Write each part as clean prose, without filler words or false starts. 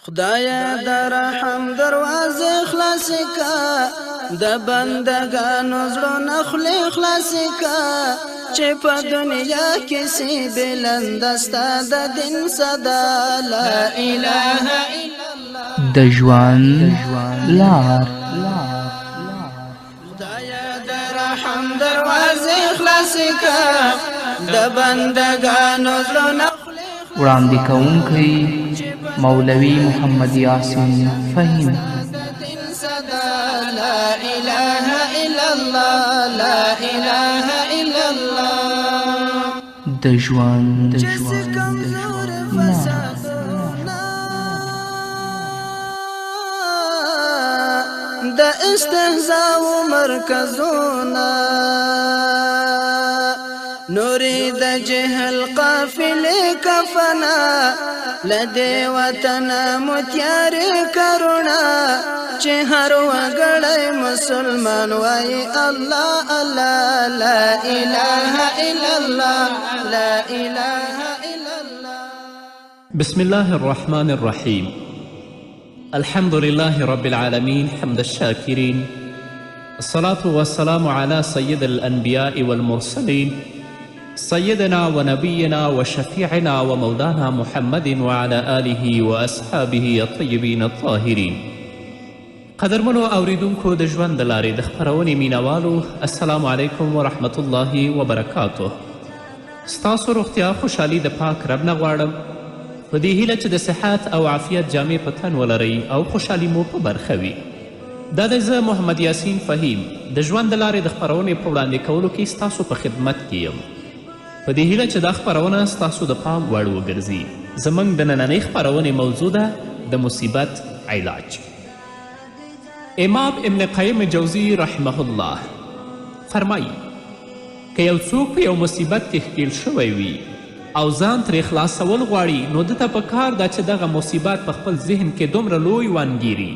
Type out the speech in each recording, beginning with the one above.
خدایا در رحم دروازه خلاص کا د بندگانو زړونه خولې خلاص کا چې په دنیا کې سی بلند ستا د دین صدا لا اله الا الله د ژوند لار خدایا در رحم دروازه خلاص کا د بندگانو زړونه وړاندې کوونکی مولوي محمد یاسین فهیم. لا اله الا الله لا اله الا الله د ژوند د استهزاء مرکزونه نوري د جهل قافلې کفنا لدې وطن متیار کرونا چې هر وګړی مسلمان وای الله الله لا اله الا الله لا اله الا الله. بسم الله الرحمن الرحيم. الحمد لله رب العالمين حمد الشاكرين، الصلاة والسلام على سيد الأنبياء والمرسلين سيدنا ونبينا وشفيعنا ومولانا محمد وعلى آله وأصحابه الطيبين الطاهرين. قدرمنو اوریدونکو د ژوند د لارې د خپرونې مینوالو، السلام علیکم ورحمت الله وبرکاته. ستاسو روغتیا خوشحالي د پاک رب نه غواړم، په دې هیله چې د صحت او عافیت جامې په تن ولرئ او خوشحالي مو په برخه وي. دا د زه محمد یاسین فهیم د ژوند د لارې د خپرونې په وړاندې کولو کې ستاسو په خدمت کې یم، په دې هیله چې دا خپرونه ستاسو د پام وړ وګرځي. زموږ د نننۍ خپرونې موضوع ده د مصیبت علاج. امام ابن قیم جوزی رحمه الله فرمایي که یو څوک په یو مصیبت کې ښکیل شوی وي او ځان ترې خلاصول غواړي، نو ده ته پکار ده چې دغه مصیبت په خپل ذهن کې دومره لوی وانګیري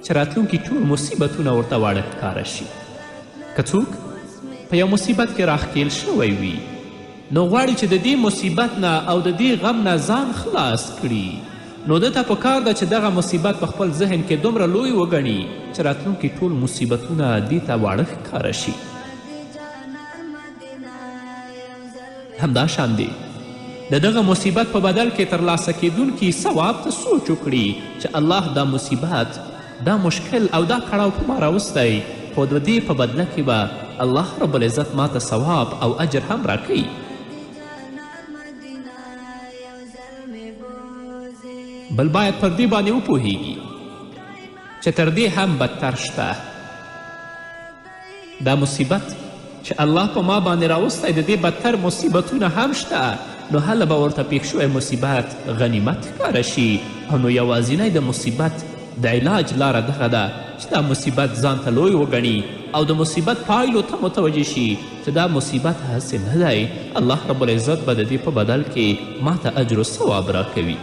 چې راتلونکي ټول مصیبتونه ورته واړه ښکاره شي. که څوک په یو مصیبت کې راښکیل شوی وي، نو غواړي چې د دې مصیبت نه او د دې غم نه ځان خلاص کړي، نو ده ته پکار ده چې دغه مصیبت په خپل ذهن کې دومره لوی وګڼي چې راتلونکي ټول مصیبتونه دې ته واړه ښکاره شي. همدا شان دی د دغه مصیبت په بدل کې ترلاسه کیدونکي ثواب ته سوچ وکړي چې الله دا مصیبت، دا مشکل او دا کړاو په ما راوستی، خو د دې په بدله کې به الله رب العزت ما ته ثواب او اجر هم راکوي. بل باید پر دې باندې وپوهیږي چې تر دې هم بدتر شته. دا مصیبت چې الله په ما باندې راوستی، د دې بدتر مصیبتونه هم شته، نو هله به ورته پیښ شوی مصیبت غنیمت ښکاره شي، او نو یوازینی د مصیبت د علاج لاره دغه ده چې دا مصیبت ځان ته لوی وګڼي او د مصیبت پایلو ته متوجه شي چې دا مصیبت هسې نه دی، الله رب العزت به د دې په بدل کې ما ته اجر و ثواب راکوي.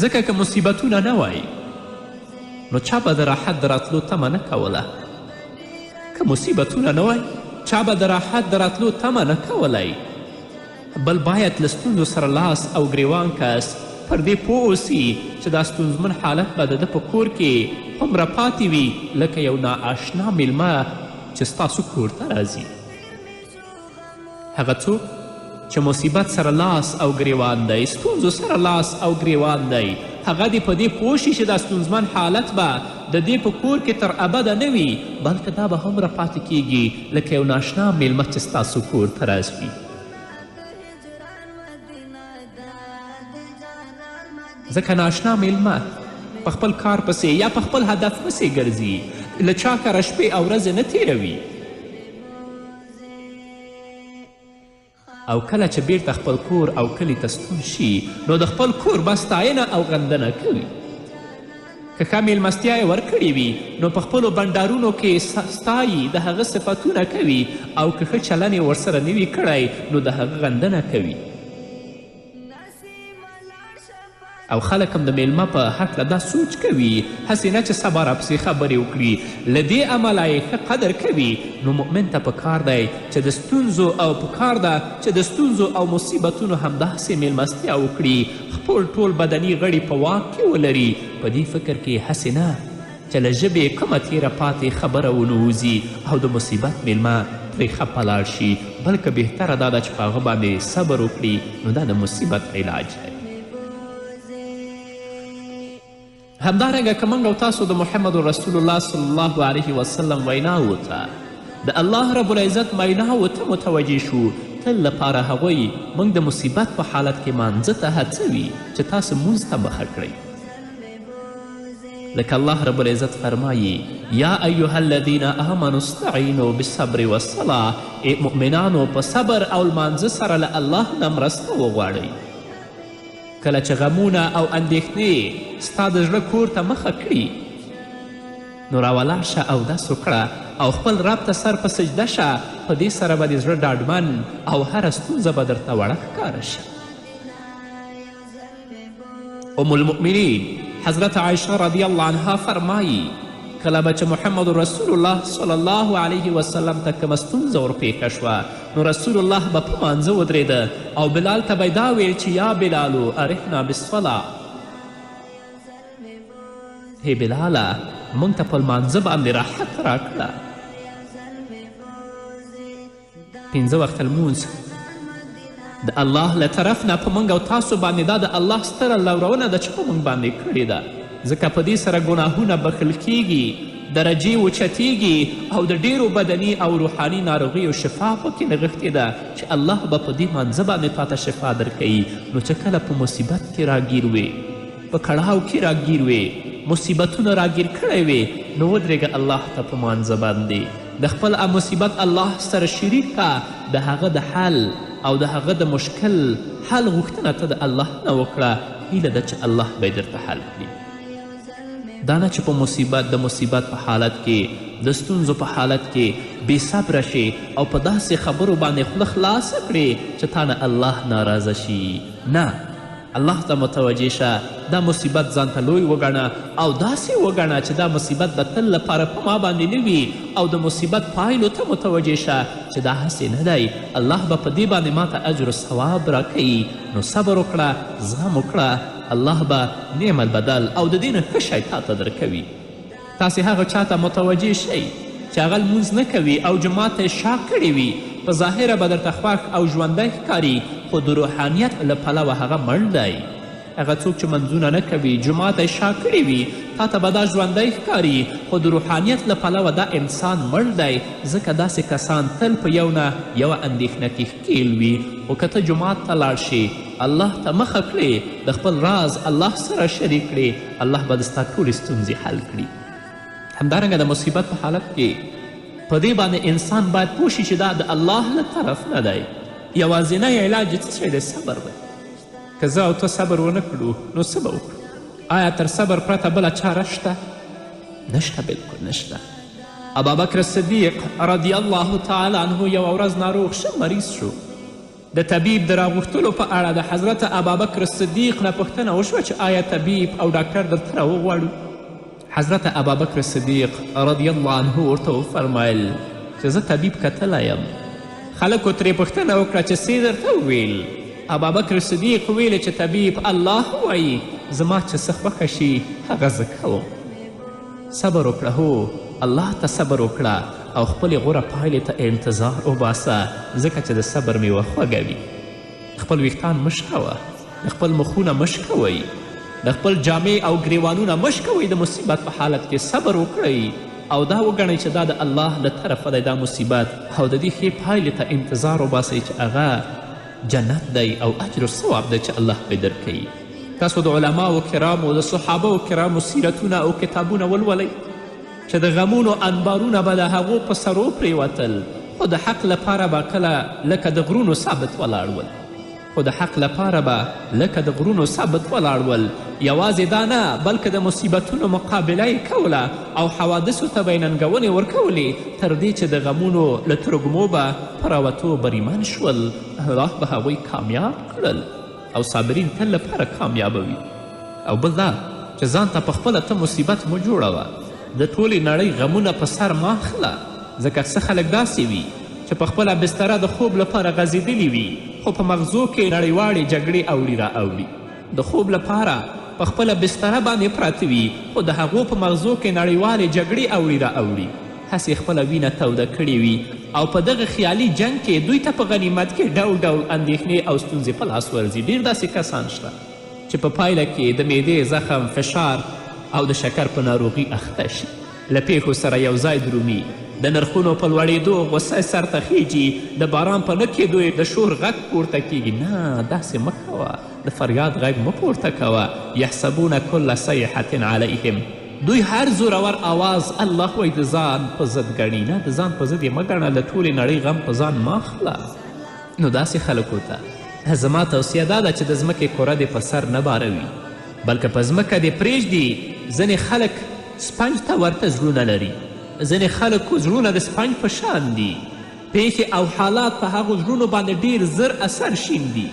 ځکه که مصیبتونه نه وای، نو چا به د راحت د راتلو تمه نه کوله. که مصیبتونه نه وای، چا به د راحت د راتلو تمه نه کولی. بل باید له ستونزو سره لاس او ګریوان کس پر دې پوه اوسي چې دا ستونزمن حالت به د ده په کور کې هومره پاتې وي لکه یو نااشنا میلمه چې ستاسو کور ته راځي. هغه څوک چې مصیبت سره لاس او ګریوان دی، ستونزو سره لاس او ګریوان دی، هغه دې په دې پوه شي چې دا ستونزمن حالت به د دې په کور کې تر ابده نه وي، بلکې دا به هومره پاتې کیږي لکه یو ناشنا میلمه چې ستاسو کور ته راځي. ځکه ناشنا میلمه په خپل کار پسې یا په خپل هدف پسې ګرځي، له چا کره شپې او ورځې نه تیروي، او کله چې بیرته خپل کور او کلي ته ستون شي، نو د خپل کور به ستاینه او غندنه کوي. که ښه میلمستیا یې ورکړې وي، نو په خپلو بنډارونو کې ستایي، د هغه صفتونه کوي، او که ښه چلن یې ورسره نه وي کړی، نو د هغه غندنه کوي. او خلک هم د میلمه په هکله دا سوچ کوي، هسې نه چې سبا راپسې خبرې وکړي. له دې امله یې ښه قدر کوي. نو مؤمن ته پکار دی چې د ستونزو او پکار ده چې د ستونزو او مصیبتونو همداسې میلمستیا وکړي، خپل ټول بدني غړي په واک کې ولري. په دې فکر کې هسې نه چې له ژبې کومه تیره پاتې خبره ونوځي او د مصیبت میلمه پرې خفه لاړ شي، بلکې بهتره دا ده چې په هغه باندې صبر وکړي. نو دا د مصیبت علاج دی. همدارنګه که موږ او تاسو د محمد رسول الله صلی الله علیه وسلم ویناوو ته د الله رب العزت ویناوو ته متوجه شو، تل لپاره هغوی موږ د مصیبت په حالت کې مانځه ته هڅوي چې تاسو مونځ ته مخه کړئ. لکه الله رب العزت فرمایي یا ایها الذین آمنوا استعینوا بالصبر والصلاة، مؤمنانو په صبر او لمانځه سره له الله نه مرسته وغواړئ. کله چې غمونه او اندېښنې ستا د زړه کور ته مخه کړي نو راولاړ شه اودس وکړه او خپل رب ته سر په سجده شه. په دې سره به د زړه ډاډمن او هره ستونزه به درته وړه ښکاره شي. ام المؤمنین حضرت عایشه رضی الله عنها فرمایی کله به چې محمد رسول الله صلی الله علیه وسلم ته کومه ستونزه ورپېښه شوه نو رسول الله به په مانځه ودرېده او بلال ته به دا ویل چې یا بلالو ارحنا بالصلاة، هی بلاله موږ ته په لمانځه باندې راحت راکړه. 5 وخته لمونځ د الله له طرف نه په موږ او تاسو باندې دا د الله ستره لورونه ده چې په موږ باندې کړې ده، ځکه په دې سره ګناهونه بخښل کیږي، درجې اوچتیږي او د ډیرو بدني او روحاني ناروغیو شفا پکې نغښتې ده چې الله به په دې مانځه باندې تاته شفا درکوي. نو چې کله په مصیبت کې راګیر وې، په کړاو کې راګیر وې، مصیبتونه راګیر کړی وې، نو ودرېږه الله ته په مانځه باندې د خپل مصیبت الله سره شریک کا، د هغه د حل او د هغه د مشکل حل غوښتنه ته د الله نه وکړه. هیله ده چې الله به درته حل کړي. دا نه چې په د مصیبت په حالت کې، د ستونزو په حالت کې بې صبره شي او په داسې خبرو باندې خوله خلاصه کړې چې تا نه الله ناراضه شي. نه، الله ته متوجه شه، دا مصیبت ځان ته لوی وګڼه او داسې وګڼه چې دا مصیبت د تل لپاره په ما باندې نه وي او د مصیبت پایلو ته متوجه شه چې دا هسې نه دی، الله به په دې باندې ماته اجر و ثواب راکوي. نو صبر وکړه، زغم وکړه، الله به نعم البدل او د دې نه ښه شی تا ته درکوي. تاسې هغه چا ته متوجه شئ چې هغه لمونځ نه کوي او جماعت ته یې شا کړې وي، په ظاهره به درته خوښ او ژوندی ښکاري، خو د روحانیت له پلوه هغه مړ دی. هغه څوک چې منځونه نه کوي، جماعت یې شا کړې وي، تا ته به دا ژوندی ښکاري، خو د روحانیت له پلوه دا انسان مړ دی. ځکه داسې کسان تل په یو نه یوه اندېښنه کې ښکیل وي. خو که ته جماعت ته لاړ شي، الله ته مخه کړې، د خپل راز الله سره شریک کړې، الله به د ستا ټولې ستونزې حل کړي. همدارنګه د مصیبت په حالت کې په دې باندې انسان باید پوه شي چې دا د الله له طرف نه دی. یوازینی علاج څه شی دی؟ صبر دی. که زه او ته صبر ونه کړو نو څه به وکړو؟ آیا تر صبر پرته بله چاره شته؟ نشته، بلکل نشته. ابابکر صدیق رضی الله تعالی عنه یوه ورځ ناروغ ښه مریض شو. د طبیب د راغوښتلو په اړه د حضرت ابابکر صدیق نه پوښتنه وشوه چې آیا طبیب او ډاکټر درته راوغواړو؟ حضرت ابابکر صدیق رضی الله عنه ورته وفرمیل چې زه طبیب کتلی یم. خلکو ترې پوښتنه وکړه چې څه درته وویل؟ ابابکر صدیق ویلې چې طبیب الله وایي زما چې څه خوښه شي هغه زه کوم. صبر وکړه، هو الله ته صبر وکړه او خپلې غوره پایلې ته انتظار وباسه، ځکه چې د صبر میوه خوږه وي. خپل ویښتان مه شکوه، د خپل مخونه مه شکوئ، د خپل جامې او ګریوانونه مه شکوئ. د مصیبت په حالت کې صبر وکړئ او دا وګڼئ چې دا د الله له طرفه دی دا مصیبت، او د دې ښې پایلې ته انتظار وباسئ چې هغه جنت دی او اجر و ثواب دی چې الله به درکوي. تاسو د علماو کرامو، د صحابو کرامو سیرتونه او کتابونه ولولئ چې د غمونو انبارونه به د هغو په سرو پرېوتل، خو د حق لپاره به کله لکه د غرونو ثابت ولاړ ول. یوازې دا نه بلکې د مصیبتونو مقابله یې کوله او حوادثو ته به یې ننګونې ورکولې، تر دې چې د غمونو له ترږمو به په راوتو بریمن شول. الله به هغوی کامیاب کړل او صابرین تل لپاره کامیابه وي. او بل دا چې ځان ته پخپله ته مصیبت مو جوړوه د ټولې نړۍ غمونه په سر مه اخله ځکه څه خلک داسې وي چې پخپله بستره د خوب لپاره غځېدلي وي خو په مغزو کې نړیوالې جګړې اوړي را اوړي د خوب لپاره پخپله بستره باندې پراته وي خو د هغو په مغزو کې نړیوالې جګړې اوړي را اوړي هسې خپله وینه توده کړې وي او په دغه خیالي جنګ کې دوی ته په غنیمت کې ډول ډول اندېښنې او ستونزې په لاس ورځي ډېر داسې کسان شته چې په پایله کې د معدې زخم فشار او د شکر په ناروغي اخته شي له پیښو سره یو ځای درومي د نرخونو په لوړېدو غصه سرته خیجي د باران په نه کېدو د شور غږ پورته کیږي نه داسې مه کوه د فریاد غږ مه پورته کوه یحسبون کل صیحة علیهم دوی هر زورور آواز الله وایي د ځان په ضد ګڼي نه د ځان په ضد یې مه ګڼه د ټولې نړۍ غم په ځان مه اخله نو داسې خلکو ته زما توصیه دا ده چې د ځمکې کره دې په سر نه باروي بلکې په ځمکه دې پرېږدي ځینې خلک سپنج ته ورته زړونه لري ځینې خلکو زړونه د سپنج په شان دي پیښې او حالات په هغو زړونو باندې ډیر زر اثر شیندي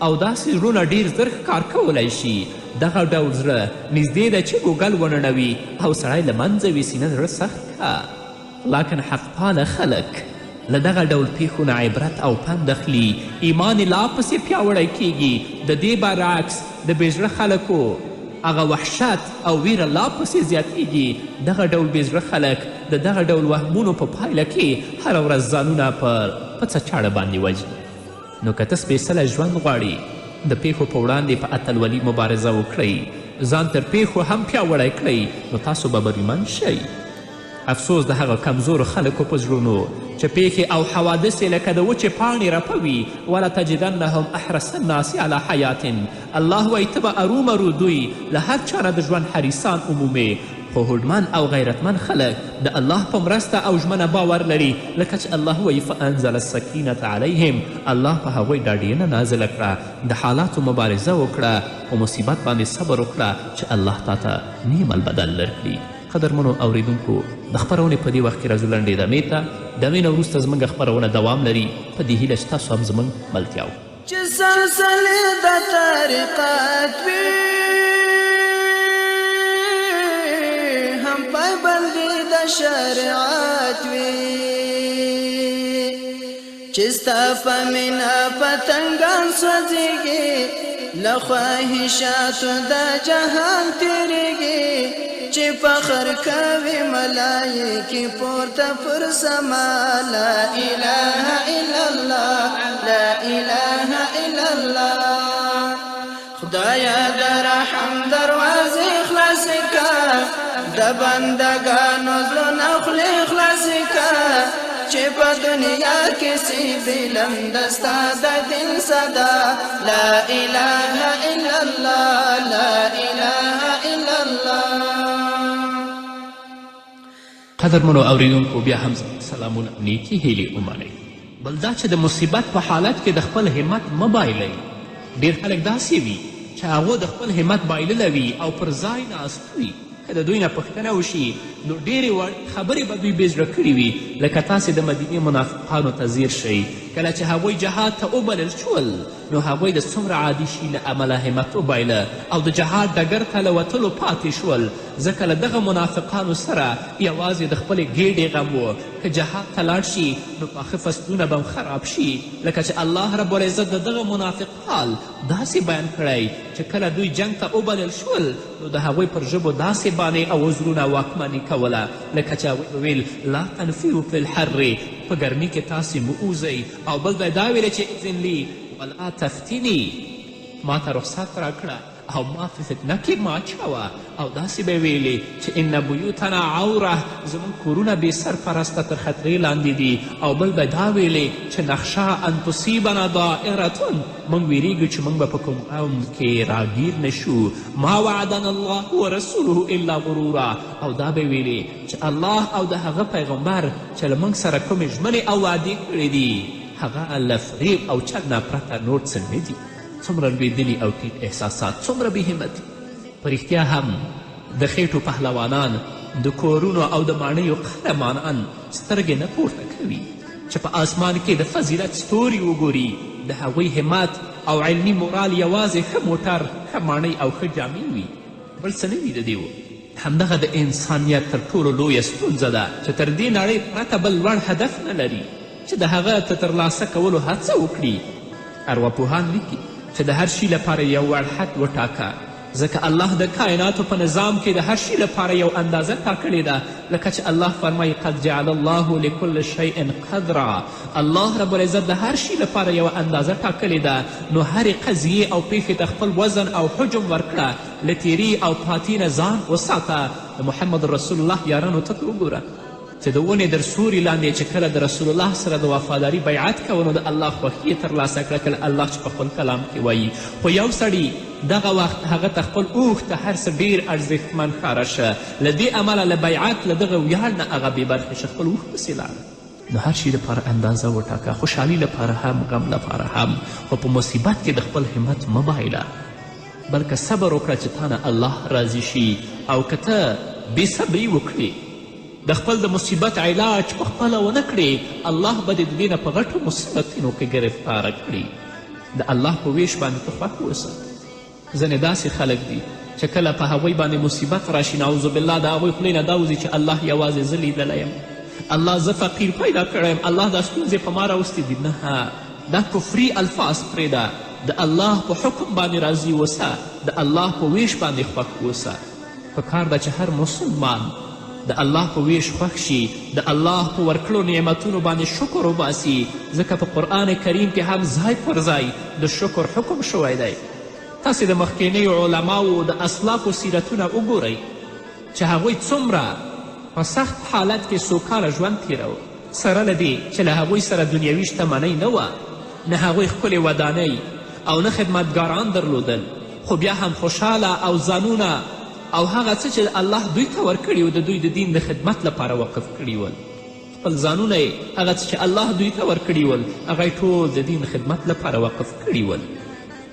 او داسې زړونه ډیر زر ښکار کولی شي دغه ډول زړه نږدې ده چې ګوګل ونړوي او سړی له منځه وي سینه زړه سخت که لکن حقپاله خلک له دغه ډول پیښو نه عبرت او پند اخلي ایمان یې لا پسې پیاوړی کیږي د دې برعکس د بېزړه خلکو هغه وحشت او ویره لا پسې زیاتیږي دغه ډول بېزړه خلک د دغه ډول وهمونو په پایله کې هره ورځ ځانونه پر څچاړه باندې وژني نو که ته سپېڅلی ژوند غواړي د پیښو په وړاندې په اتلولي مبارزه وکړئ ځان تر پیښو هم پیاوړی کړئ نو تاسو به بریمن شئ افسوس د هغه کمزورو خلکو په زړونو چې پیښې او حوادث لکه د وچې پاڼې رپوي ولتجدنهم احرس الناس علی حیات الله وایي ته به ارومرو دوی له هر چا نه د ژوند حریصان عمومي خو هوډمن او غیرتمند خلک د الله په مرسته او ژمنه باور لري لکه چې الله وایي فانزل السکینة علیهم الله په هغوی ډاډینه نازله کړه د حالاتو مبارزه وکړه په مصیبت باندې صبر وکړه چې الله تا ته نیم البدل درکړي قدرمنو اوریدونکو د خپرونې په دې وخت کې راځو لنډې دمې ته دمې نه وروسته زموږ خپرونه دوام لري په دې هیله چې تاسو هم زموږ ملتیا وکړو چې سلسلې د طریقت وي هم پایبندي د شریعت وي چې ستا په مینه پتنګان سوځېږي له خواهشاتو د جهان تېرېږي چې فخر کوي ملایکې پورته پر سما لا اله الا الله لا اله الا الله خدایا د رحم دروازې خلاصې که د بندګانو زړونه خولې خلاصې که چې په دنیا کې سي بلند ستا د دین صدا لا اله الا الله لا اله الا الله قدرمنو اوریدونکو بیا هم سلامونه نیکي هیلې ومنئ بل دا چې د مصیبت په حالت کې د خپل همت مه بایلئ ډېر خلک داسې وي چې هغو د خپل همت بایللی وي او پر ځای ناست وي که د دوی نه پوښتنه وشي نو ډېرې خبرې به دوی بېزړه کړي وي لکه تاسې د مدینې منافقانو ته ځیر شئ کله چې هغوی جهاد ته وبلل شول نو هغوی د څومره عادي شي له امله همت وبایله او د جهاد ډګر ته له وتلو پاتې شول ځکه له دغه منافقانو سره یوازې د خپلې ګېډې غم و که جهاد ته لاړ شي نو پاخه فصلونه به خراب شي لکه چې الله رب العزت د دغه منافق حال داسې بیان کړی چې کله دوی جنگ ته وبلل شول نو د هغوی پر ژبو داسې بانې او وزرونه واکمني کوله لکه چې هغوی ویل لا تنفروا فی الحر په ګرمي کې تاسې مه اوځئ او بل به دا ویلې چې اذن لی ولا تفتنی ما ته رخصت راکړه او ما په فتنه کې ما اچوه او داسې به ویلې چې ان بیوتنا عوره زموږ کورونه بې سرپرسته تر خطرې لاندې دي او بل به دا ویلې چې نخشه ان تصیبنا دائرتون موږ ویریږو چې موږ به په کوم غم کې راګیر نشو ما وعدنا الله ورسوله الا غرورا او دا به ویلې چې الله او د هغه پیغمبر چې له موږ سره کومې ژمنې او وعدې کړې دي هغه له فریب او چل نه پرته نور څه نه دي څومره لوېدلي او ټیټ احساسات څومره بې همتي په رښتیا هم د خېټو پهلوانان د کورونو او د ماڼیو قهرمانان سترګې نه پورته کوي چې په آسمان کې د فضیلت ستوري وګوري د هغوی همت او علمي مورال یوازې ښه موټر ښه ماڼۍ او ښه جامې وي بل څه نه وي د دې همدغه د انسانیت تر ټولو لویه ستونزه ده چې تر دې نړۍ پرته بل لوړ هدف نه لري چې د هغه ترلاسه کولو هڅه وکړي ارواپوهان لیکي چې د هر شي لپاره یو وړ حد وټاکه ځکه الله د کائناتو په نظام کې د هر شي لپاره یو اندازه ټاکلې ده لکه چې الله فرمایي قد جعل الله لكل شیء قدرا الله رب العزت د هر شي لپاره یو اندازه ټاکلې ده نو هرې قضیې او پیښې ته خپل وزن او حجم ورکړه له تیري او پاتې نه ځان وساته د محمد رسول الله یارانو ته وګوره چې د ونې در سوري لاندې چې کله د رسول الله سره د وفاداري بیعت کوه نو د الله خوښي یې ترلاسه کړه کله الله چې په خپل کلام کې وایي خو یو سړي دغه وخت هغه ته خپل اوښ ته هر څه ډېر ارزښتمن ښکاره شه له دې امله له بیعت له دغه ویاړ نه هغه بې برخې شه خپل اوښ پسې لاړه نو هر شي لپاره اندازه وټاکه خوشحالي لپاره هم غم لپاره هم خو په مصیبت کې د خپل همت مه بایله بلکې صبر وکړه چې تا نه الله راضي شي او که ته بې صبري وکړې د خپل د مصیبت علاج په خپله ونه کړې الله به دې د دې نه په غټو مصیبتونو کې ګرفتاره کړي د الله په ویش باندې ته خوښ اوسه ځینې داسې خلک دي چې کله په هغوی باندې مصیبت راشي نعوذ بالله د هغوی خولې نه دا وځي چې الله یوازې زه لیدلی یم الله زه فقیر پیدا کړی یم الله دا ستونزې په ما راوستې دي نه دا کفري الفاظ پرېږده د الله په حکم باندې راضي اوسه د الله په ویش باندې خوښ اوسه پکار ده چې هر مسلمان د الله په ویش خوښ شي د الله په ورکړو نعمتونو باندې شکر وباسي ځکه په قرآن کریم کې هم ځای پر ځای د شکر حکم شوی دی تاسې د مخکینیو علماو د اسلافو سیرتونه وګورئ چې هغوی څومره په سخت حالت کې سوکاله ژوند تیروه سره له دې چې له هغوی سره دنیوي شتمنۍ نه وه نه هغوی ښکلې ودانۍ او نه خدمتګاران درلودل خو بیا هم خوشحاله او ځانونه او هغه څه چې الله دوی ته ورکړي و د دوی د دین د خدمت لپاره وقف کړي ول خپل ځانونه یې هغه څه چې الله دوی ته ورکړي ول هغه ټول د دین خدمت لپاره وقف کړي ول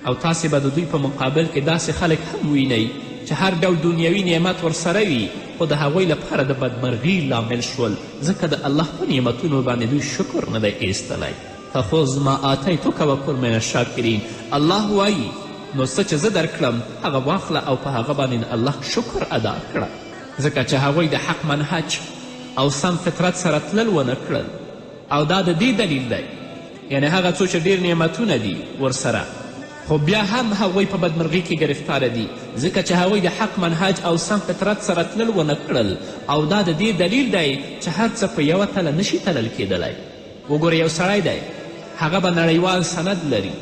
او تاسې به د دوی په مقابل کې داسې خلک هم وینئ چې هر ډول دنیوي نعمت ورسره وي خو د هغوی لپاره د بدمرغي لامل شول ځکه د الله په نعمتونو باندې دوی شکر نه دی ایستلی فخذ ما آتیتک وکن من الشاکرین الله وایي نو څه چې زه درکړم هغه واخله او په هغه باندې د الله شکر ادا کړه ځکه چې هغوی د حق منهج او سم فطرت سره تلل ونه کړل او دا د دې دلیل دی یعنی هغه څو چې ډېر نعمتونه دي ورسره خو بیا هم هغوی په بدمرغي کې گرفتاره دي ځکه چې هغوی د حق منهج او سم فطرت سره تلل ونه کړل او دا د دې دلیل دی چې هر څه په یوه تله نشي تلل کیدلی وګوره یو سړی دی هغه به نړیوال سند لري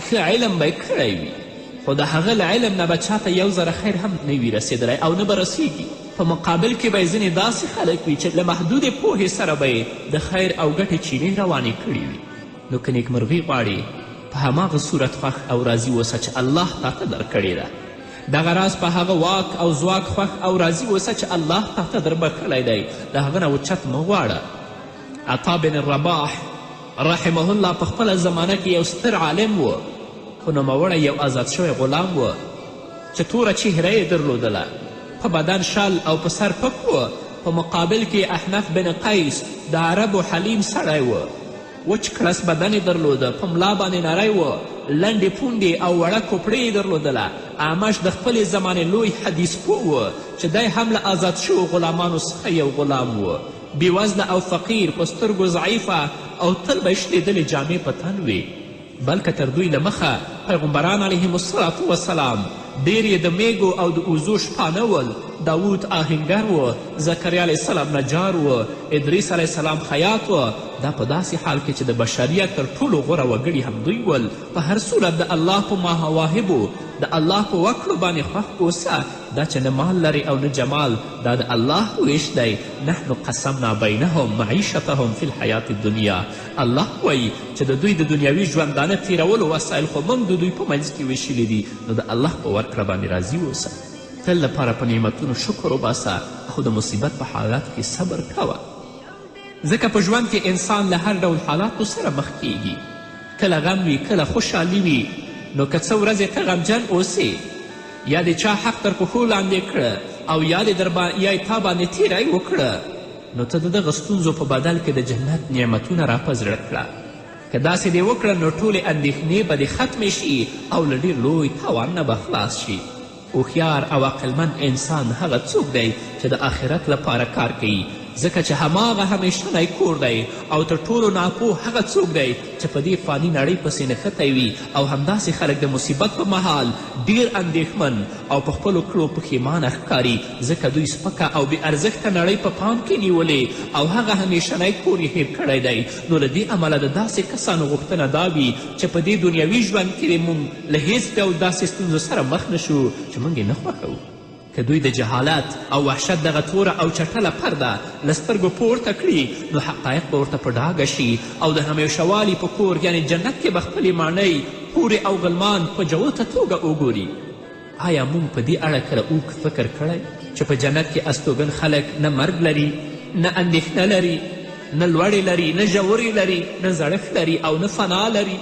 ښه علم به یې کړی وي خو د هغه له علم نه به چاته یو ذره خیر هم نه وي رسېدلی او نه به رسیږي په مقابل کې به یې ځینې داسې خلک وي چې له محدودې پوهې سره به یې د خیر او ګټې چینې روانې کړي وي نو که نیکمرغي غواړې په هماغه صورت خوښ او راضي اوسه چې الله تاته درکړې ده دغه راز په هغه واک او ځواک خوښ او راضي اوسه چې الله تاته دربښلی دی د هغه نه اوچت مه غواړه عطا بن رباح رحمه الله په خپله زمانه کې یو ستر عالم و خو نوموړی یو آزاد شوی غلام و چې توره چهره یې درلودله په بدن شل او په سر پک و په مقابل کې احنف بن قیس د عربو حلیم سړی و وچ کړس بدن یې درلوده په ملا باندې نری و لنډې پونډې او وړه کوپړې یې درلودله اعمش د خپلې زمانې لوی حدیث پوه و چې دی هم له آزاد شوو غلامانو څخه یو غلام و بېوزله او فقیر په سترګو ضعیفه او تل به یې شلېدلې جامې په تن وې بلکې تر دوی له مخه پیغمبران علیهم السلام ډېر یې د میږو او د اوزو شپانه ول داود آهنګر و زکریا علیه السلام نجار و ادریس علیه السلام خیاط و دا په داسې حال کې چې د بشریت تر ټولو غوره وګړي هم دوی ول په هر صورت د الله په مواهبو د الله په وکړو باندې خوښ اوسه دا چې نه مال لري او نه جمال دا د الله ویش دی نحنو قسمنا بینهم معیشتهم فی الحیات الدنیا الله وایي چې د دوی د دنیوي ژوندانه تیرولو وسایل خو موږ د دوی په منځ کې ویشلي دي نو د الله په ورکړه باندې راضي اوسه تل لپاره په نعمتونو شکر وباسه او د مصیبت په حالات کې صبر کوه ځکه په ژوند کې انسان له هر ډول حالاتو سره مخ کیږي کله غم وي کله خوشحالي وي نو که څه ورځې ته غمجن اوسې یا د چا حق تر پښو لاندې کړه او یا یې تا باندې تیری وکړه نو ته د دغه ستونزو په بدل کې د جنت نعمتونه راپه زړه کړه که داسې دې وکړه نو ټولې اندېښنې به دې ختمې شي او له ډېر لوی تاوان نه به خلاص شي. هوښیار او عقلمند انسان هغه څوک دی چې د آخرت لپاره کار کوي، ځکه چې هماغه همیشنی کور دی او تر ټولو ناپوه هغه څوک دی چې په دې فاني نړۍ پسې نښتی وي او همداسې خلک د مصیبت په مهال ډیر اندېښمن او په خپلو کړو پښیمانه ښکاري، ځکه دوی سپکه او بې ارزښته نړۍ په پام کې نیولې او هغه همیشنی کور یې هیر کړی دی. نو له دې امله د داسې کسانو غوښتنه دا وي چې په دې دنیوي ژوند کې موږ له هیڅ ډول داسې ستونزو سره مخ نه شو چې موږ یې نه خوښوو. که دوی د جهالت او وحشت دغه توره او چټله پرده له سترګو پورته کړي نو حقایق به ورته په ډاګه شي او د همیشهوالي په کور یعنې جنت کې به خپلې ماڼۍ پورې او غلمان په جوته توګه وګوري. آیا موږ په دې اړه کله اوږد فکر کړی چې په جنت کې استوګن خلک نه مرګ لري، نه اندېښنه لري، نه لوړې لري، نه ژورې لري، نه زړښت لري او نه فنا لري؟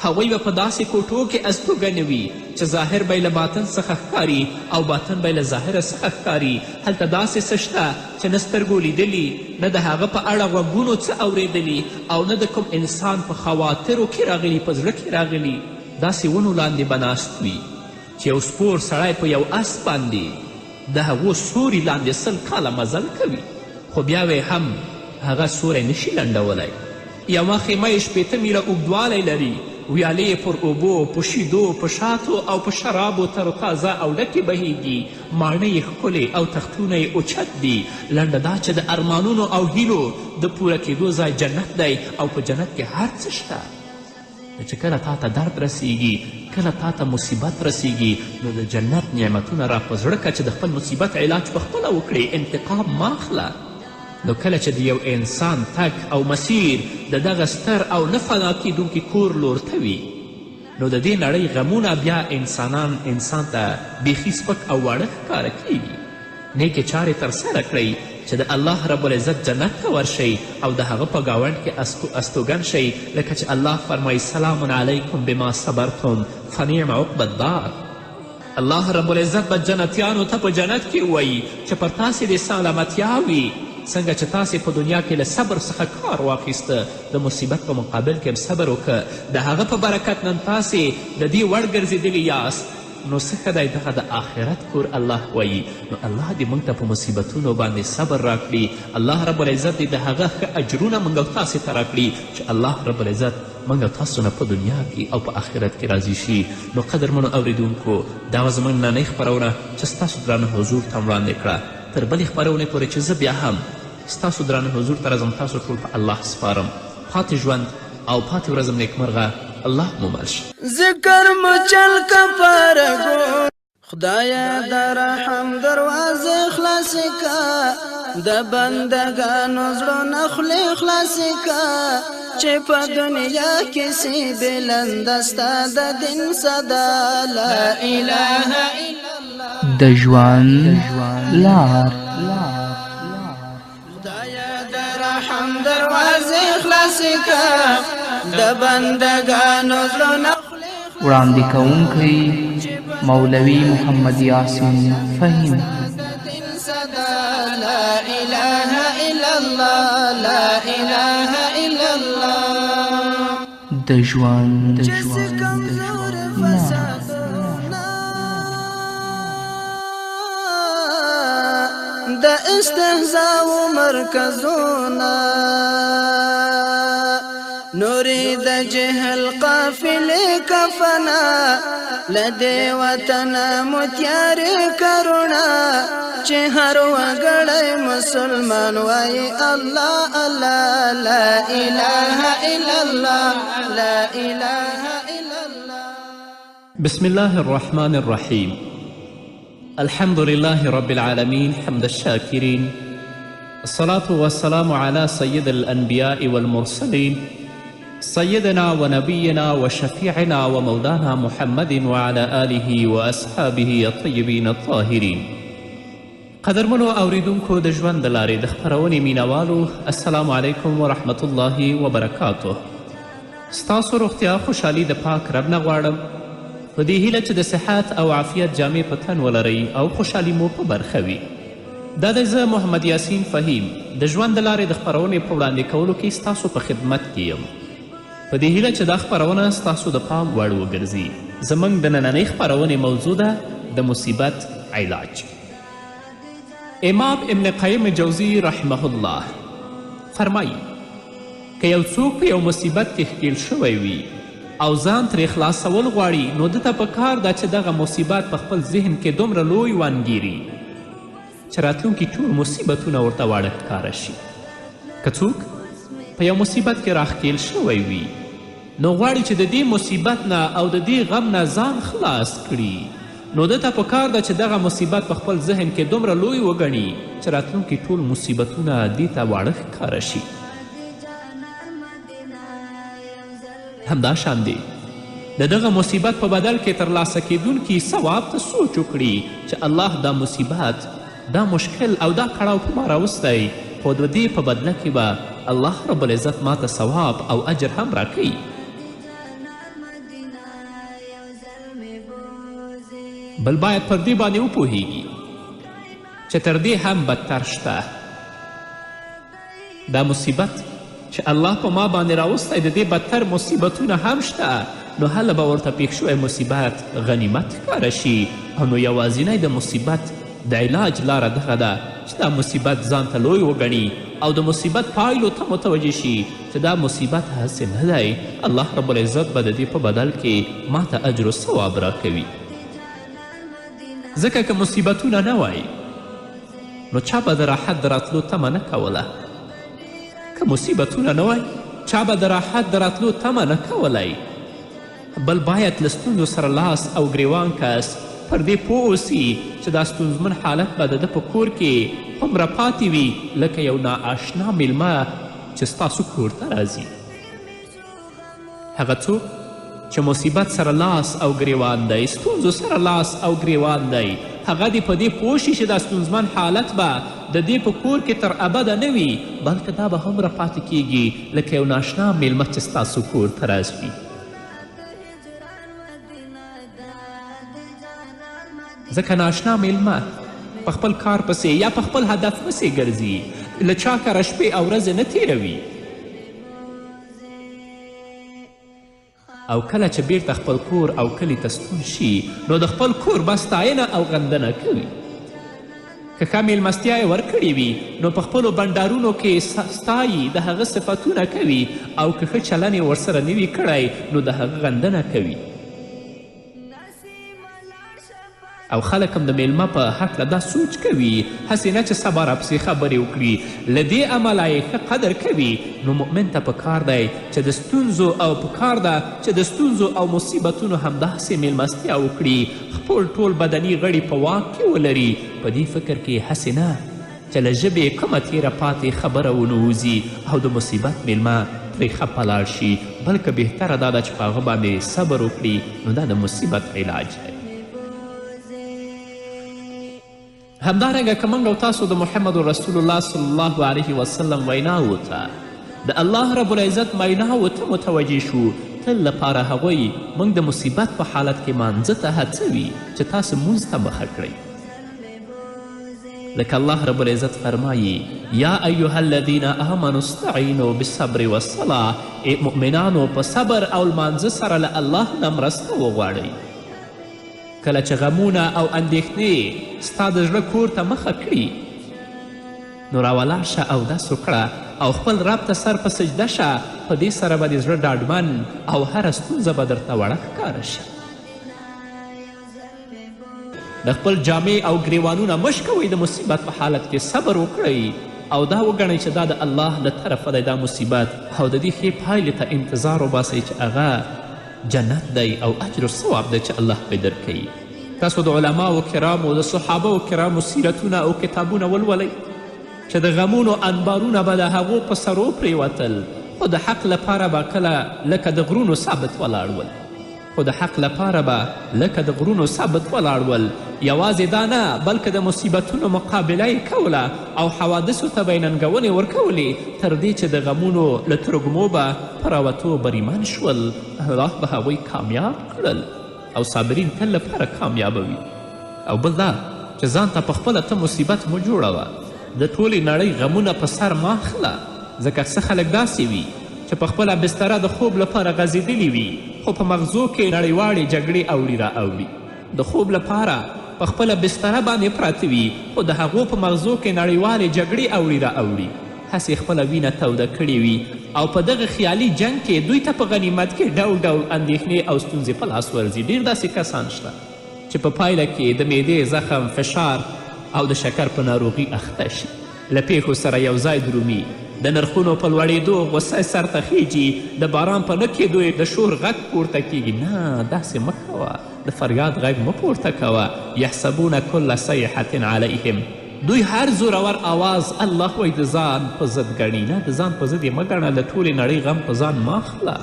هغوی به په داسې کوټو کې استوګنې وي چې ظاهر به یې له باطن څخه ښکاري او باطن به یې له ظاهره څخه ښکاري. هلته داسې څه شته چې نه سترګو لیدلي، نه د هغه په اړه غوږونو څه اورېدلي او نه د کوم انسان په خواطرو کې راغلي، په زړه کې راغلي. داسې ونو لاندې به ناست وي چې یو سپور سړی په یو اس باندې د هغو سوري لاندې 100 کاله مزل کوي، خو بیا هم هغه سوری نشي لنډولی. یوه خیمه یې 80 میله اوږدوالی لري، ویالې پر اوبو، په شیدو، په شاتو او په شرابو تر تازه او ډکې بهیږي. ماڼۍ یې ښکلې او تختونه یې اوچت دي. لنډه دا چې د ارمانونو او هیلو د پوره کېدو ځای جنت دی او په جنت کې هر څه شته. چې کله تا ته درد رسیږي، کله تا ته مصیبت رسیږي، نو د جنت نعمتونه را په زړه که چې د خپل مصیبت علاج پخپله وکړې، انتقام مه اخله. نو کله چې د یو انسان تګ او مسیر د دغه ستر او نه فنا کیدونکي کور لور ته وي نو د دې نړۍ غمونه بیا انسان ته بیخي سپک او واړه ښکاره کیږي. نیکې چارې ترسره کړئ چې د الله رب العزت جنت ته ورشئ او د هغه په ګاونډ کې استوګن شئ، لکه چې الله فرمایي سلام علیکم بما صبرتم فنعم عقب الدار. الله رب العزت به جنتیانو ته په جنت کې ووایي چې پر تاسې د سلامتیا وي، څنګه چې تاسې په دنیا کې له صبر څخه کار واخیسته، د مصیبت په مقابل کې هم صبر وکړه، د هغه په برکت نن تاسې د دې وړ ګرځېدلي یاست. نو څه ښه دی دغه د آخرت کور الله وایي. نو الله دې موږ ته په مصیبتونو باندې صبر راکړي. الله رب العزت دې د هغه ښه اجرونه موږ او تاسې ته راکړي چې الله رب العزت موږ او تاسو نه په دنیا کې او په آخرت کې راضي شي. نو قدرمنو اوریدونکو، دا وه زموږ نننۍ خپرونه چې ستاسو درانه حضور ته وړاندې کړه. تر بلې خپرونې پورې چې زه بیا هم ستاسو درانه حضور ته راځم، تاسو ټول په الله سپارم. پاتې ژوند او پاتې ورځم نیکمرغه. الله مو مل شه. ذکر مو چل که پرګو خدایا د رحم دروازې خلاصې که، د بندګانو زړونه خولې خلاصې که، چې په دنیا کې سي بلنده ستا د دین صدا لا اله الا الله. د ژوند لار رحم دروازې خلاصې که، د بندګانو زړونه وړاندې کوونکی مولوي محمد یاسین فهیم. لا اله الا الله، لا اله الا الله. د ژوند د استهزاء مرکزونه نوري د جهل قافلې کفنا، لدې وطن متیارې کرونا، چې هر وګړی مسلمان وایي الله الله، لا اله الا الله، لا اله الا الله. بسم الله الرحمن الرحيم. الحمد لله رب العالمين حمد الشاكرين، الصلاة والسلام على سيد الأنبياء والمرسلين سيدنا ونبينا وشفيعنا ومولانا محمد وعلى آله وأصحابه الطيبين الطاهرين. قدرمنو اوریدونکو د ژوند د لارې د خپرونې مینوالو، السلام علیکم ورحمة الله وبرکاته. ستاسو روغتیا خوشحالي د پاک رب نه غواړم، په دې هیله چې د صحت او عافیت جامې په تن ولرئ او خوشحالي مو په برخه وي. دا دی زه محمد یاسین فهیم د ژوند د لارې د خپرونې په وړاندې کولو کې ستاسو په خدمت کې یم. په دې هیله چې دا خپرونه ستاسو د پام وړ وګرځي. زموږ د نننۍ خپرونې موضوع ده د مصیبت علاج. امام ابن قیم جوزی رحمه الله فرمایي که یو څوک په یو مصیبت کې ښکیل شوی وي او ځان ترې خلاصول غواړي نو ده ته پکار ده چې دغه مصیبت په خپل ذهن کې دومره لوی وانګیري چې راتلونکي ټول مصیبتونه ورته واړه ښکاره شي. که څوک په یو مصیبت کې راښکیل شوی وي نو غواړي چې د دې مصیبت نه او د دې غم نه ځان خلاص کړي نو ده ته پکار ده چې دغه مصیبت په خپل ذهن کې دومره لوی وګڼي چې راتلونکي ټول مصیبتونه دې ته واړه ښکاره شي. همدا شان دی د دغه مصیبت په بدل کې ترلاسه کیدونکي ثواب ته سوچ وکړي چې الله دا مصیبت دا مشکل او دا کړاو په ما راوستی خو د دې په بدله کې به الله رب العزت ما ته ثواب او اجر هم راکوي. بل باید پر دې باندې وپوهیږي چې تر دې هم بدتر شته. دا مصیبت چې الله په ما باندې راوستی د دې بدتر مصیبتونه هم شته نو هله به ورته پیښ شوی مصیبت غنیمت ښکاره شي او نو یوازینی د مصیبت د علاج لاره دغه ده چې دا مصیبت ځان ته لوی وګڼي او د مصیبت پایلو ته متوجه شي چې دا مصیبت هسې نه دی الله رب العزت به د دې په بدل کې ما ته اجر و ثواب راکوي. ځکه که مصیبتونه نه وای نو چا به د راحت د راتلو تمه نه کوله. که مصیبتونه نه وای چا به د راحت د راتلو تمه نه کولی. بل باید له ستونزو سره لاس او ګریوان کس پر دې پوه اوسي چې دا ستونزمن حالت به د ده په کور کې هومره پاتې وي لکه یو نااشنا میلمه چې ستاسو کور ته راځي. هغه څوک چې مصیبت سره لاس او ګریوان دی ستونزو سره لاس او ګریوان دی هغه دې په دې پوه شي چې دا ستونزمن حالت به د دې په کور کې تر ابده نه وي بلکې دا به هومره پاتې کیږي لکه یو ناشنا میلمه چې ستاسو کور ته راځي. ځکه ناشنا میلمه په خپل کار پسې یا په خپل هدف پسې ګرځي له چا کره شپې او ورځې نه تیروي او کله چې بیرته خپل کور او کلي ته ستون شي نو د خپل کور به ستاینه او غندنه کوي. که ښه میلمستیا یې ورکړې وي نو په خپلو بنډارونو کې ستایي د هغه صفتونه کوي او که ښه چلن یې ورسره نه وي کړی نو د هغه غندنه کوي. او خلک هم د میلمه په هکله دا سوچ کوي هسې نه چې سبا راپسې خبرې وکړي له دې امله یې ښه قدر کوي. نو مؤمن ته پکار دی چې د ستونزو او پکار ده چې د ستونزو او مصیبتونو همداسې میلمستیا وکړي خپل ټول بدني غړي په واک کې ولري په دې فکر کې هسې نه چې له ژبې کومه تیره پاتې خبره ونوځي او د مصیبت میلمه پرې خفه لاړ شي بلکې بهتره دا ده چې په هغه باندې صبر وکړي نو دا د مصیبت علاج دی. همدارنګه که موږ او تاسو د محمد رسول الله صلی الله علیه وسلم ویناوو ته د الله رب العزت ویناوو ته متوجه شو تل لپاره هغوی موږ د مصیبت په حالت کې مانځه ته هڅوي چې تاسو مونځ ته مخه کړئ. لکه الله رب العزت فرمایي یا ایها الذین آمنوا استعینوا بالصبر والصلاة ای مؤمنانو په صبر او لمانځه سره له الله نه مرسته وغواړئ. کله چې غمونه او اندېښنې ستا د زړه کور ته مخه کړي نو راولاړ شه اودس وکړه او خپل رب ته سر په سجده شه په دې سره به د زړه ډاډمن او هره ستونزه به درته وړه ښکاره شي. د خپل جامې او ګریوانونه مش کوئ د مصیبت په حالت کې صبر وکړئ او دا وګڼئ چې دا د الله له طرفه دی دا مصیبت او د دې ښې پایلې ته انتظار وباسئ چې هغه جنت دی او اجر و ثواب دی چې الله پرې درکوي. تاسو د علماو کرامو د صحابو کرامو سیرتونه او کتابونه ولولئ چې د غمونو انبارونه به د هغو په سرو پرېوتل خو د حق لپاره به کله لکه د غرونو ثابت ولاړول یوازې دا نه بلکې د مصیبتونو مقابله یې کوله او حوادثو ته به یې ننګونې ورکولې تر دې چې د غمونو له ترږمو به په راوتو بریمن شول. الله به هغوی کامیاب کړل او صابرین تل لپاره کامیابه وي. او بل دا چې ځان ته په خپله ته مصیبت مو جوړوه د ټولې نړۍ غمونه په سر مه اخله ځکه څه خلک داسې وي چې په خپله بستره د خوب لپاره غځېدلي وي خو په مغزو کې نړیوالې جګړې اوړي را اوړي د خوب لپاره په خپله بستره باندې پراته وي خو د هغو په مغزو کې نړیوالې جګړې اوړي را اوړي هسې خپله وینه توده کړې وي او په دغه خیالي جنگ کې دوی ته په غنیمت کې ډول ډول اندېښنې او ستونزې په لاس ورځي ډېر داسې کسان شته چې په پایله کې د معدې زخم فشار او د شکر په ناروغي اخته شي له پیښو سره یو ځای درومي د نرخونو په لوړېدو غصه سر ته خیجي د باران په نه کېدو د شور غږ پورته کیږي نه داسې مه کوه د فریاد غږ مه پورته کوه یحسبون کل صیحة علیهم دوی هر زورور آواز الله وایي د ځان په ضد ګڼي نه د ځان په ضد یې مه ګڼه د ټولې نړۍ غم په ځان مه اخله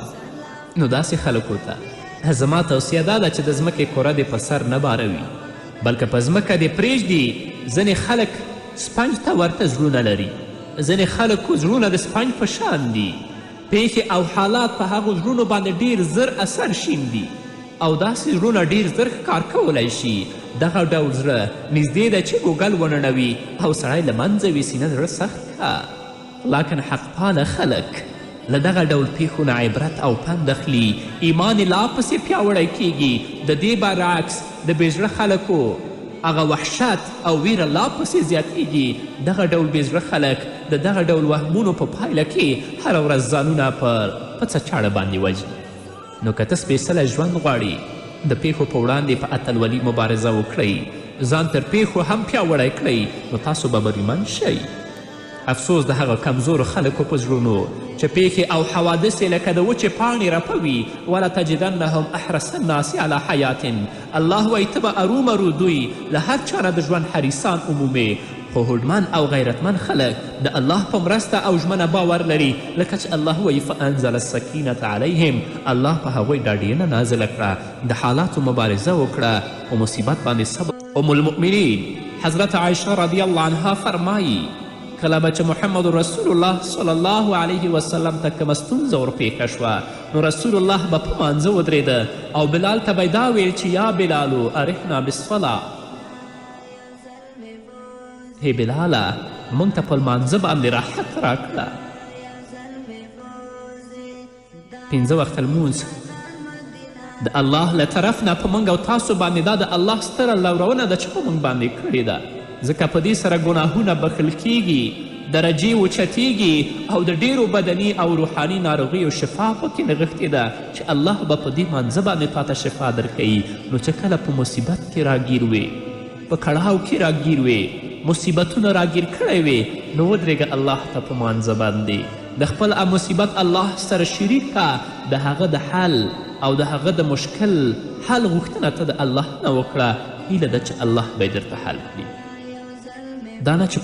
نو داسې خلکو ته زما توصیه دا ده چې د ځمکې کره دې په سر نه باروي بلکې په ځمکه دې پرېږدي ځینې خلک سپنج ته ورته زړونه لري ځینې خلکو زړونه د سپنج په شان دي پیښې او حالات په هغو زړونو باندې ډیر زر اثر شیندي او داسې زړونه ډیر زر ښکار کولی شي دغه ډول زړه نږدې ده چې ګوګل ونړوي او سړی له منځه وي سینه زړه سخت که لکن حقپاله خلک له دغه ډول پیښو نه عبرت او پند اخلي ایمان لا پسې پیاوړی کیږي د دې برعکس د بېزړه خلکو هغه وحشت او ویره لا پسې زیاتیږي دغه ډول بېزړه خلک د دغه ډول وهمونو په پایله کې هره ورځ ځانونه پر پڅه چاړه باندې وژني نو که ته سپېڅلی ژوند غواړي د پیښو په وړاندې په اتلولي مبارزه وکړئ ځان تر پیښو هم پیاوړی کړئ نو تاسو به بریمن شئ افسوس د هغه کمزورو خلکو په زړونو چې پیښې او حوادث لکه د وچې پاڼې رپوي ولا تجدنهم احرس الناس علی حیات الله وایي ته به ارومرو دوی له هر چا نه د ژوند حریصان عمومي خو هوډمن او غیرتمن خلک د الله په مرسته او ژمنه باور لري لکه چې الله وایي فانزل السکینة علیهم الله په هغوی ډاډینه نازله کړه د حالاتو مبارزه وکړه په مصیبت باندې صبر ام المؤمنین حضرت عایشه رضی الله عنها فرمایي کله به چې محمد رسول الله صلی الله علیه وسلم ته کومه ستونزه ورپېښه شوه نو رسول الله به په مانځه ودرېده او بلال ته به یې دا ویل چې یا بلالو ارحنا بالصلاة هی بلاله موږ ته په لمانځه باندې راحت راکړه 5 وخته لمونځ د الله له طرف نه په موږ او تاسو باندې دا د الله ستره لورونه ده چې په موږ باندې کړې ده ځکه په دې سره ګناهونه بخښل کیږي درجې اوچتیږي او د ډیرو بدني او روحاني ناروغیو شفا پکې نغښتې ده چې الله به په دې مانځه باندې تا ته شفا درکوي نو چې کله په مصیبت کې راګیر وې په کړهاو کې راګیر وې مصیبتونه راګیر کړی وې نو ودرېږه الله ته په مانځه باندې د خپل مصیبت الله سره شریک که د هغه د حل او د هغه د مشکل حل غوښتنه ته د الله نه وکړه هیله ده چې الله به یې درته حل کړي دا نه چې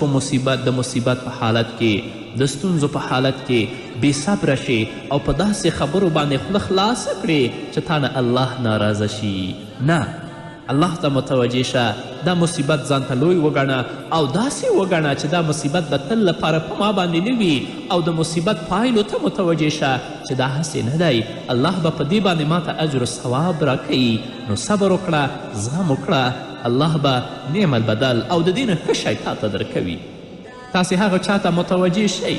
په د مصیبت په حالت کې د ستونزو په حالت کې بې صبره شي او په داسې خبرو باندې خوله خلاصه کړې چې تا نه الله ناراضه شي نه الله ته متوجه شه دا مصیبت ځان ته لوی وګڼه او داسې وګڼه چې دا مصیبت د تل لپاره په ما باندې نه وي او د مصیبت پایلو ته متوجه شه چې دا هسې نه دی الله به په دې باندې ما ته اجر و ثواب راکوي نو صبر وکړه زغم وکړه الله به نعم البدل او د دې نه ښه شی تا ته درکوي تاسې هغه چا ته متوجه شئ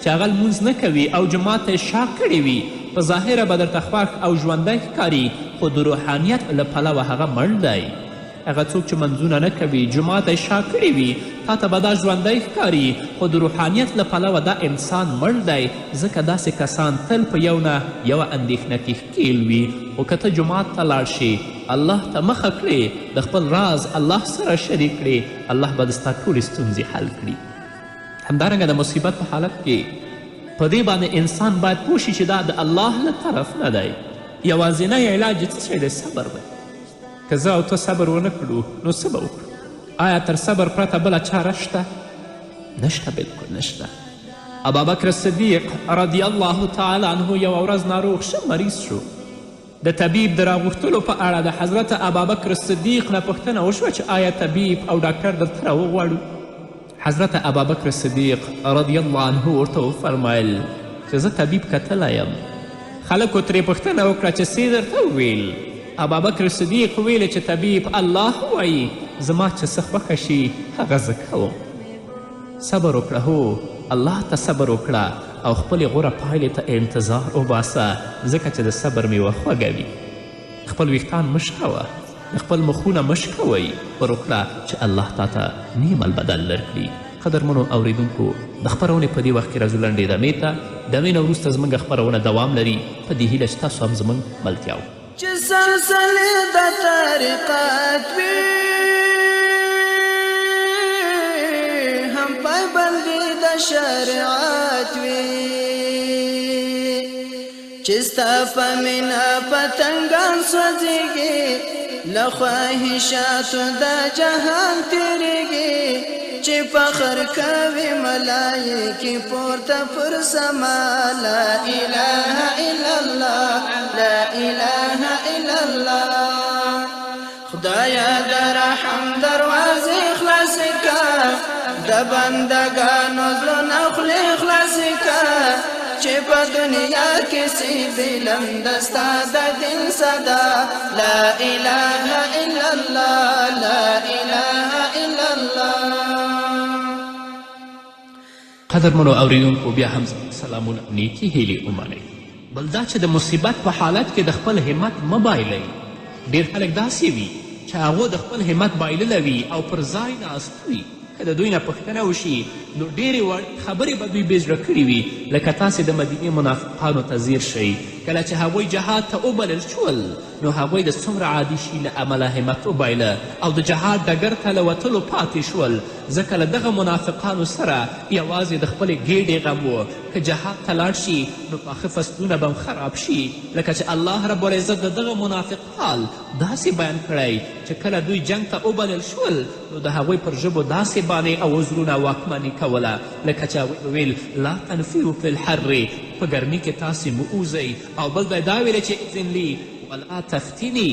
چې هغه لمونځ نه کوي او جومات ته یې شا کړې وي په ظاهره به درته خوښ او ژوندی ښکاري خو د روحانیت له پلوه هغه مړ دی هغه څوک چې منځونه نه کوي جومات ته یې شا کړې وي تا ته به دا ژوندی ښکاري خو د روحانیت له پلوه دا انسان مړ دی ځکه داسې کسان تل په یو نه یوه اندېښنه کې ښکیل وي خو که ته جومات ته لاړ شي الله ته مخه کړې د خپل راز الله سره شریک کړې الله به د ستا ټولې ستونزې حل کړي همدارنګه د مصیبت په حالت کې په دې باندې انسان باید پوه شي چې دا د الله له طرف نه دی یوازینی علاج یې څه شی دی صبر دی که زه او ته صبر ونه کړو نو څه به وکړو آیا تر صبر پرته بله چاره شته نشته بلکل نشته ابابکر صدیق رضی الله تعالی عنه یوه ورځ ناروغ شه مریض شو د طبیب د راغوښتلو په اړه د حضرت ابابکر صدیق نه پوښتنه وشوه چې آیا طبیب او ډاکټر درته راوغواړو حضرت ابابکر صدیق رضی الله عنه ورته وفرمیل چې زه طبیب کتلی یم خلکو ترې پوښتنه وکړه چې څه درته وویل ابابکر صدیق ویلې چې طبیب الله وایي زما چې څه خوښه شي هغه زه کوم صبر وکړه هو الله ته صبر وکړه او خپلې غوره پایلې ته انتظار وباسه ځکه چې د صبر میوه خوږه وي. خپل ویښتان مه شکوه، خپل مخونه مه شکوئ، پر وکړه چې الله تا ته نیم البدل درکړي. قدرمنو اوریدونکو، د خپرونې په دې وخت کې راځو لنډې دمې ته. دمې نه وروسته زموږ خپرونه دوام لري په دې هیله چې تاسو هم زموږ ملتیا وکړئ. چې سلسلې د طریقت وي هم پایبندي د شریعت وي، چې ستا په مینه پتنګان سوځېږي له خواهشاتو د جهان تېرېږي، چې فخر کوي ملایکې پورته پر سما لا اله الا الله لا اله الا الله. خدایا د رحم دروازې خلاصې که د بندګانو زړونه خولې خلاصې که، چې په دنیا کې سي بلند ستا د دین صدا لا اله الا الله لا اله الا الله. قدرمنو اوریدونکو، بیا هم سلامونه نیکې هیلې ومنئ. بل دا چې د مصیبت په حالت کې د خپل همت مه بایلئ. ډېر خلک داسې وي چې هغو د خپل همت بایللی وي او پر ځای ناست وي. که د دوی نه پوښتنه وشي نو ډېرې خبرې به دوی بې زړه کړي وي. لکه تاسې د مدینې منافقانو ته ځیر شئ. کله چې هغوی جهاد ته وبلل شول نو هغوی د څومره عادي شي له امله همت وبایله او د جهاد ډګر ته له وتلو پاتې شول، ځکه له دغه منافقانو سره یوازې د خپلې ګېډې غم و. که جهاد ته لاړ شي نو پاخه فصلونه به خراب شي، لکه چې الله رب العزت د دغه منافق حال داسې بیان کړی چې کله دوی جنگ ته وبلل شول نو د هغوی پر ژبو داسې بانې او وزرونه واکمني کوله لکه چې هغوی به ویل لا تنفروا فی الحر، په ګرمي کې تاسې مه اوځئ. او بل به دا ویلې چې اذن لی ولا تفتنی،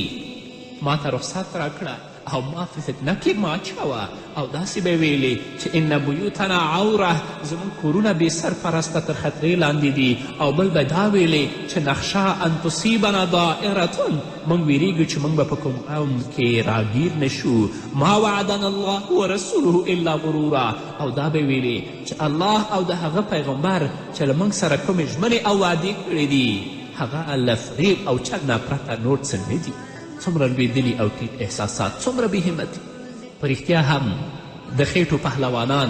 ما ته رخصت راکړه او ما په فتنه کې ما اچوه. او داسې به ویلې چې ان بیوتنا عوره، زموږ کورونه بې سرپرسته تر خطرې لاندې دي. او بل به دا ویلې چې نخشا ان تصیبنا دائرتون، موږ ویریږو چې موږ به په کوم قوم کې راګیر نشو. ما وعدنا الله ورسوله الا غرورا، او دا به ویلې چې الله او د هغه پیغمبر چې له موږ سره کومې ژمنې او وعدې کړې دي هغه له فریب او چل نه پرته نور څه نه دي. څومره لوېدلي او ټیټ احساسات، څومره بې همتي. په رښتیا هم د خېټو پهلوانان،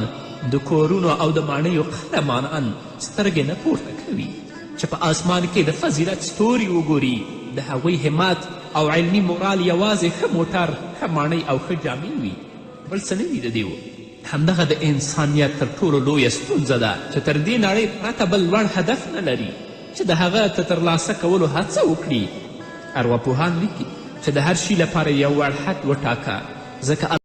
د کورونو او د ماڼیو قهرمانان سترګې نه پورته کوي چې په آسمان کې د فضیلت ستوري وګوري. د هغوی همت او علمي مورال یوازې ښه موټر، ښه ماڼۍ او ښه جامې وي، بل څه نه وي د دې. همدغه د انسانیت تر ټولو لویه ستونزه ده چې تر دې نړۍ پرته بل لوړ هدف نه لري چې د هغه ترلاسه کولو هڅه وکړي. ارواپوهان لیکي چې د هر شي لپاره یو وړ حد وټاکه، ځکه